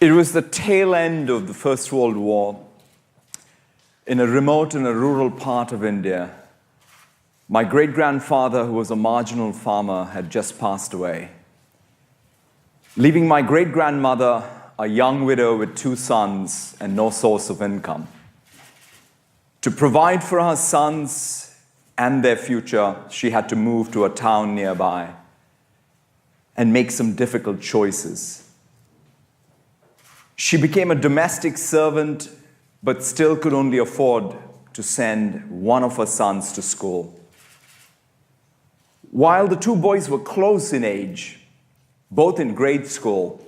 It was the tail end of the First World War in a remote and a rural part of India. My great-grandfather, who was a marginal farmer, had just passed away, leaving my great-grandmother a young widow with 2 sons and no source of income. To provide for her sons and their future, she had to move to a town nearby and make some difficult choices. She became a domestic servant, but still could only afford to send one of her sons to school. While the 2 boys were close in age, both in grade school,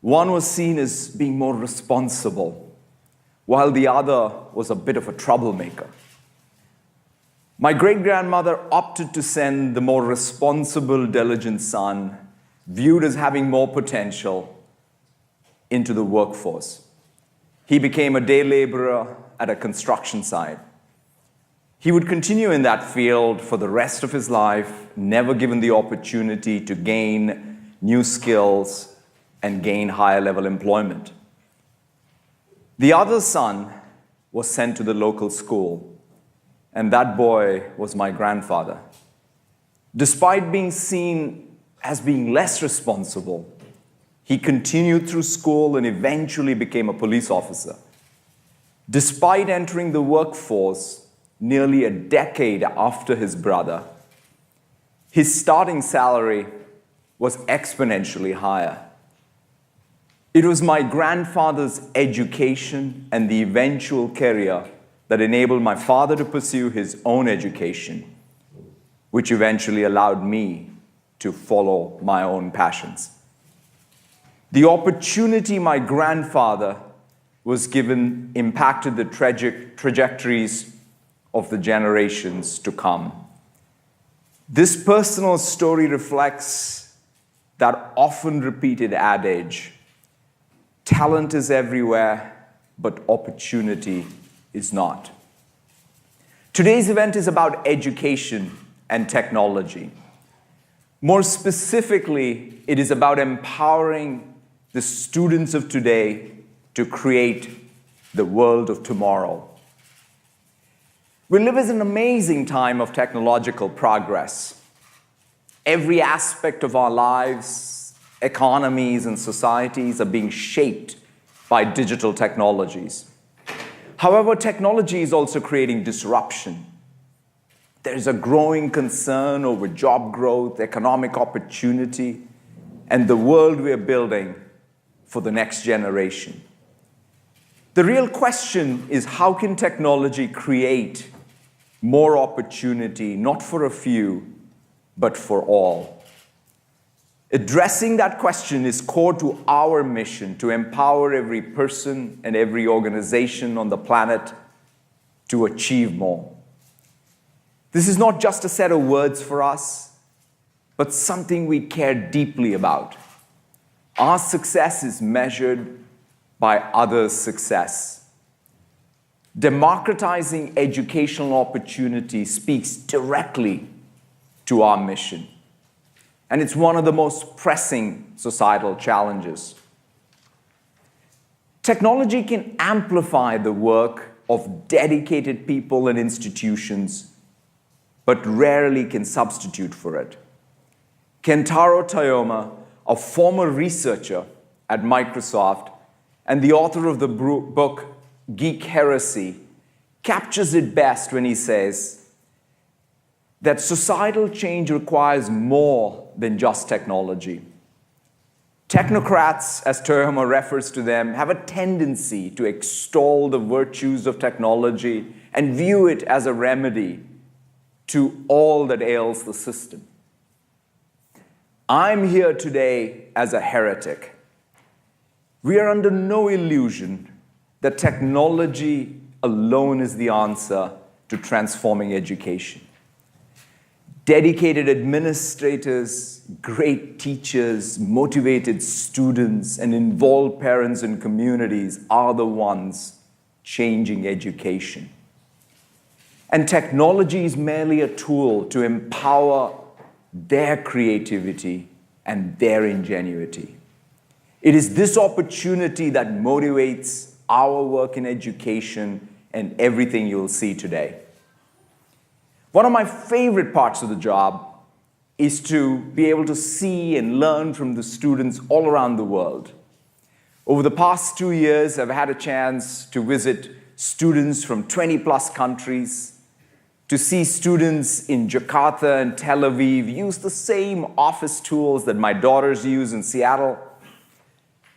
one was seen as being more responsible, while the other was a bit of a troublemaker. My great-grandmother opted to send the more responsible, diligent son, viewed as having more potential, into the workforce. He became a day laborer at a construction site. He would continue in that field for the rest of his life, never given the opportunity to gain new skills and gain higher level employment. The other son was sent to the local school, and that boy was my grandfather. Despite being seen as being less responsible, he continued through school and eventually became a police officer. Despite entering the workforce nearly a decade after his brother, his starting salary was exponentially higher. It was my grandfather's education and the eventual career that enabled my father to pursue his own education, which eventually allowed me to follow my own passions. The opportunity my grandfather was given impacted the trajectories of the generations to come. This personal story reflects that often repeated adage, talent is everywhere, but opportunity is not. Today's event is about education and technology. More specifically, it is about empowering the students of today to create the world of tomorrow. We live in an amazing time of technological progress. Every aspect of our lives, economies, and societies are being shaped by digital technologies. However, technology is also creating disruption. There's a growing concern over job growth, economic opportunity, and the world we're building for the next generation. The real question is, how can technology create more opportunity, not for a few, but for all? Addressing that question is core to our mission to empower every person and every organization on the planet to achieve more. This is not just a set of words for us, but something we care deeply about. Our success is measured by others' success. Democratizing educational opportunity speaks directly to our mission, and it's one of the most pressing societal challenges. Technology can amplify the work of dedicated people and institutions, but rarely can substitute for it. Kentaro Toyama, a former researcher at Microsoft and the author of the book Geek Heresy, captures it best when he says that societal change requires more than just technology. Technocrats, as Toyama refers to them, have a tendency to extol the virtues of technology and view it as a remedy to all that ails the system. I'm here today as a heretic. We are under no illusion that technology alone is the answer to transforming education. Dedicated administrators, great teachers, motivated students, and involved parents and communities are the ones changing education. And technology is merely a tool to empower their creativity and their ingenuity. It is this opportunity that motivates our work in education and everything you'll see today. One of my favorite parts of the job is to be able to see and learn from the students all around the world. Over the past 2 years, I've had a chance to visit students from 20+ countries, to see students in Jakarta and Tel Aviv use the same office tools that my daughters use in Seattle,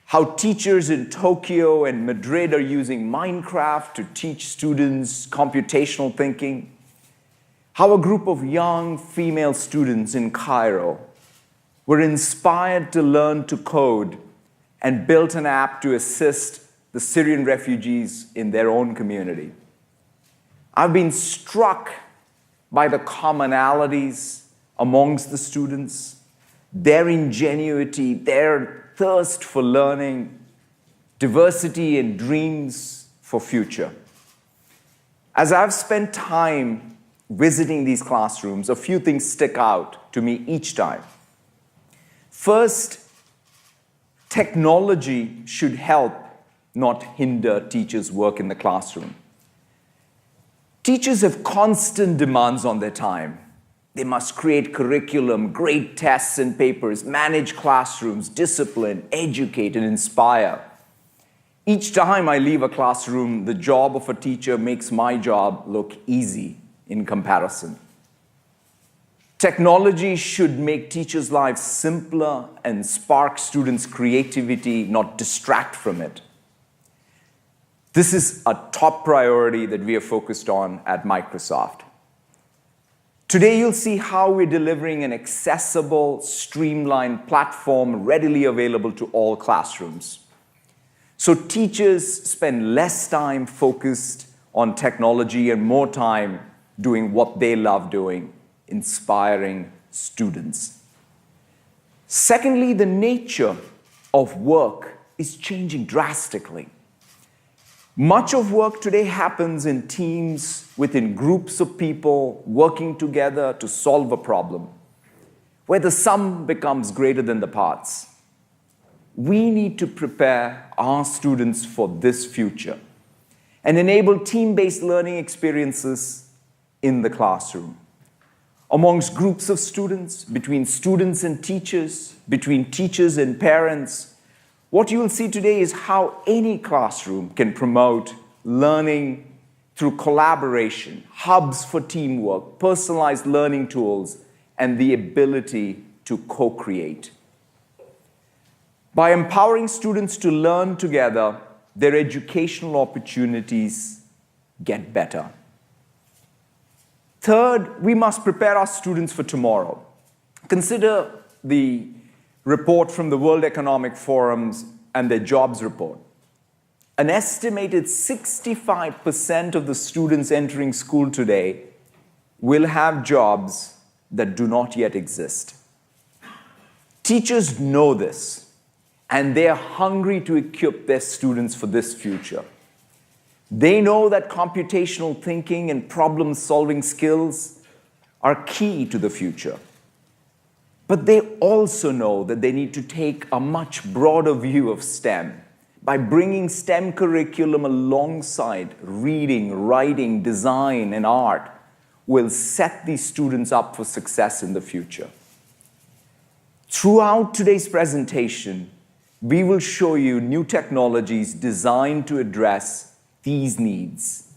how teachers in Tokyo and Madrid are using Minecraft to teach students computational thinking, how a group of young female students in Cairo were inspired to learn to code and built an app to assist the Syrian refugees in their own community. I've been struck by the commonalities amongst the students, their ingenuity, their thirst for learning, diversity and dreams for future. As I've spent time visiting these classrooms, a few things stick out to me each time. First, technology should help, not hinder teachers' work in the classroom. Teachers have constant demands on their time. They must create curriculum, grade tests and papers, manage classrooms, discipline, educate, and inspire. Each time I leave a classroom, the job of a teacher makes my job look easy in comparison. Technology should make teachers' lives simpler and spark students' creativity, not distract from it. This is a top priority that we are focused on at Microsoft. Today, you'll see how we're delivering an accessible, streamlined platform readily available to all classrooms. So teachers spend less time focused on technology and more time doing what they love doing, inspiring students. Secondly, the nature of work is changing drastically. Much of work today happens in teams within groups of people working together to solve a problem, where the sum becomes greater than the parts. We need to prepare our students for this future and enable team-based learning experiences in the classroom, amongst groups of students, between students and teachers, between teachers and parents. What you will see today is how any classroom can promote learning through collaboration, hubs for teamwork, personalized learning tools, and the ability to co-create. By empowering students to learn together, their educational opportunities get better. Third, we must prepare our students for tomorrow. Consider the report from the World Economic Forum's and their jobs report. An estimated 65% of the students entering school today will have jobs that do not yet exist. Teachers know this, and they are hungry to equip their students for this future. They know that computational thinking and problem-solving skills are key to the future. But they also know that they need to take a much broader view of STEM by bringing STEM curriculum alongside reading, writing, design, and art will set these students up for success in the future. Throughout today's presentation, we will show you new technologies designed to address these needs.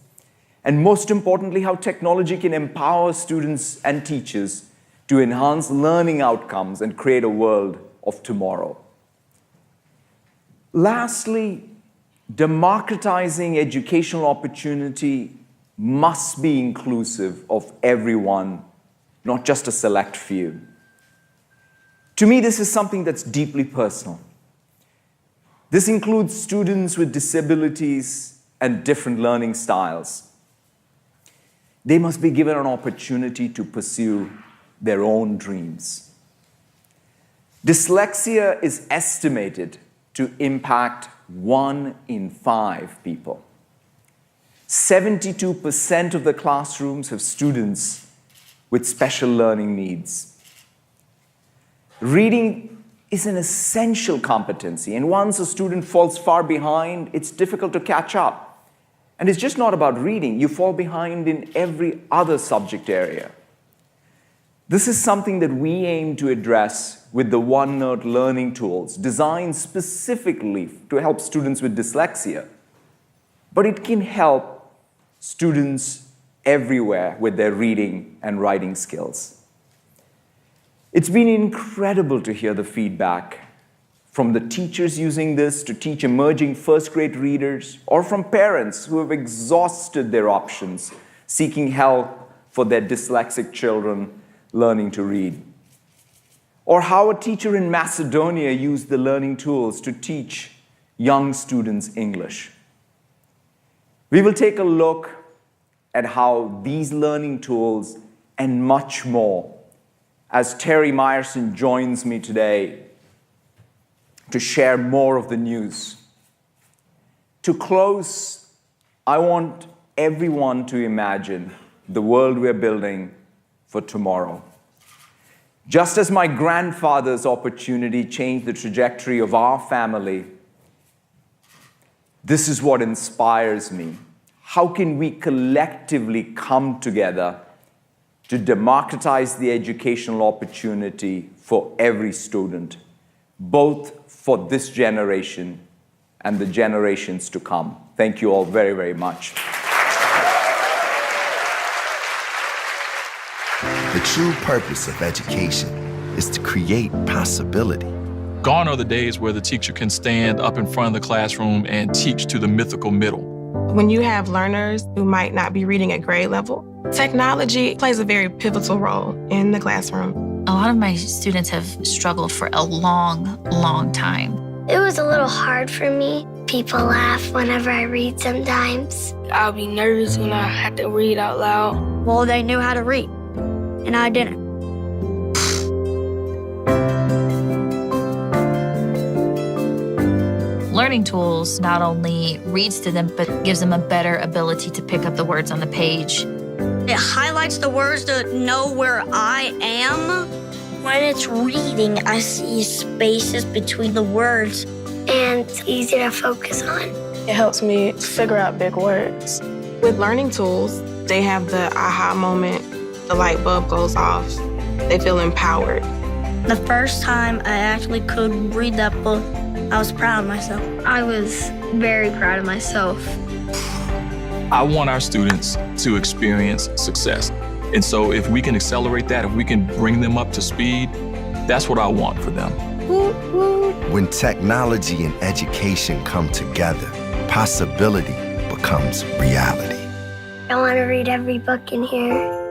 And most importantly, how technology can empower students and teachers to enhance learning outcomes and create a world of tomorrow. Lastly, democratizing educational opportunity must be inclusive of everyone, not just a select few. To me, this is something that's deeply personal. This includes students with disabilities and different learning styles. They must be given an opportunity to pursue their own dreams. Dyslexia is estimated to impact 1 in 5 people. 72% of the classrooms have students with special learning needs. Reading is an essential competency. And once a student falls far behind, it's difficult to catch up. And it's just not about reading. You fall behind in every other subject area. This is something that we aim to address with the OneNote learning tools, designed specifically to help students with dyslexia. But it can help students everywhere with their reading and writing skills. It's been incredible to hear the feedback from the teachers using this to teach emerging first-grade readers, or from parents who have exhausted their options, seeking help for their dyslexic children learning to read. Or how a teacher in Macedonia used the learning tools to teach young students English. We will take a look at how these learning tools and much more as Terry Myerson joins me today to share more of the news. To close, I want everyone to imagine the world we're building for tomorrow. Just as my grandfather's opportunity changed the trajectory of our family, this is what inspires me. How can we collectively come together to democratize the educational opportunity for every student, both for this generation and the generations to come? Thank you all very, very much. The true purpose of education is to create possibility. Gone are the days where the teacher can stand up in front of the classroom and teach to the mythical middle. When you have learners who might not be reading at grade level, technology plays a very pivotal role in the classroom. A lot of my students have struggled for a long, long time. It was a little hard for me. People laugh whenever I read sometimes. I'll be nervous when I have to read out loud. Well, they knew how to read, and I didn't. Learning tools not only reads to them, but gives them a better ability to pick up the words on the page. It highlights the words to know where I am. When it's reading, I see spaces between the words, and it's easy to focus on. It helps me figure out big words. With learning tools, they have the aha moment, the light bulb goes off, they feel empowered. The first time I actually could read that book, I was proud of myself. I was very proud of myself. I want our students to experience success. And so if we can accelerate that, if we can bring them up to speed, that's what I want for them. When technology and education come together, possibility becomes reality. I want to read every book in here.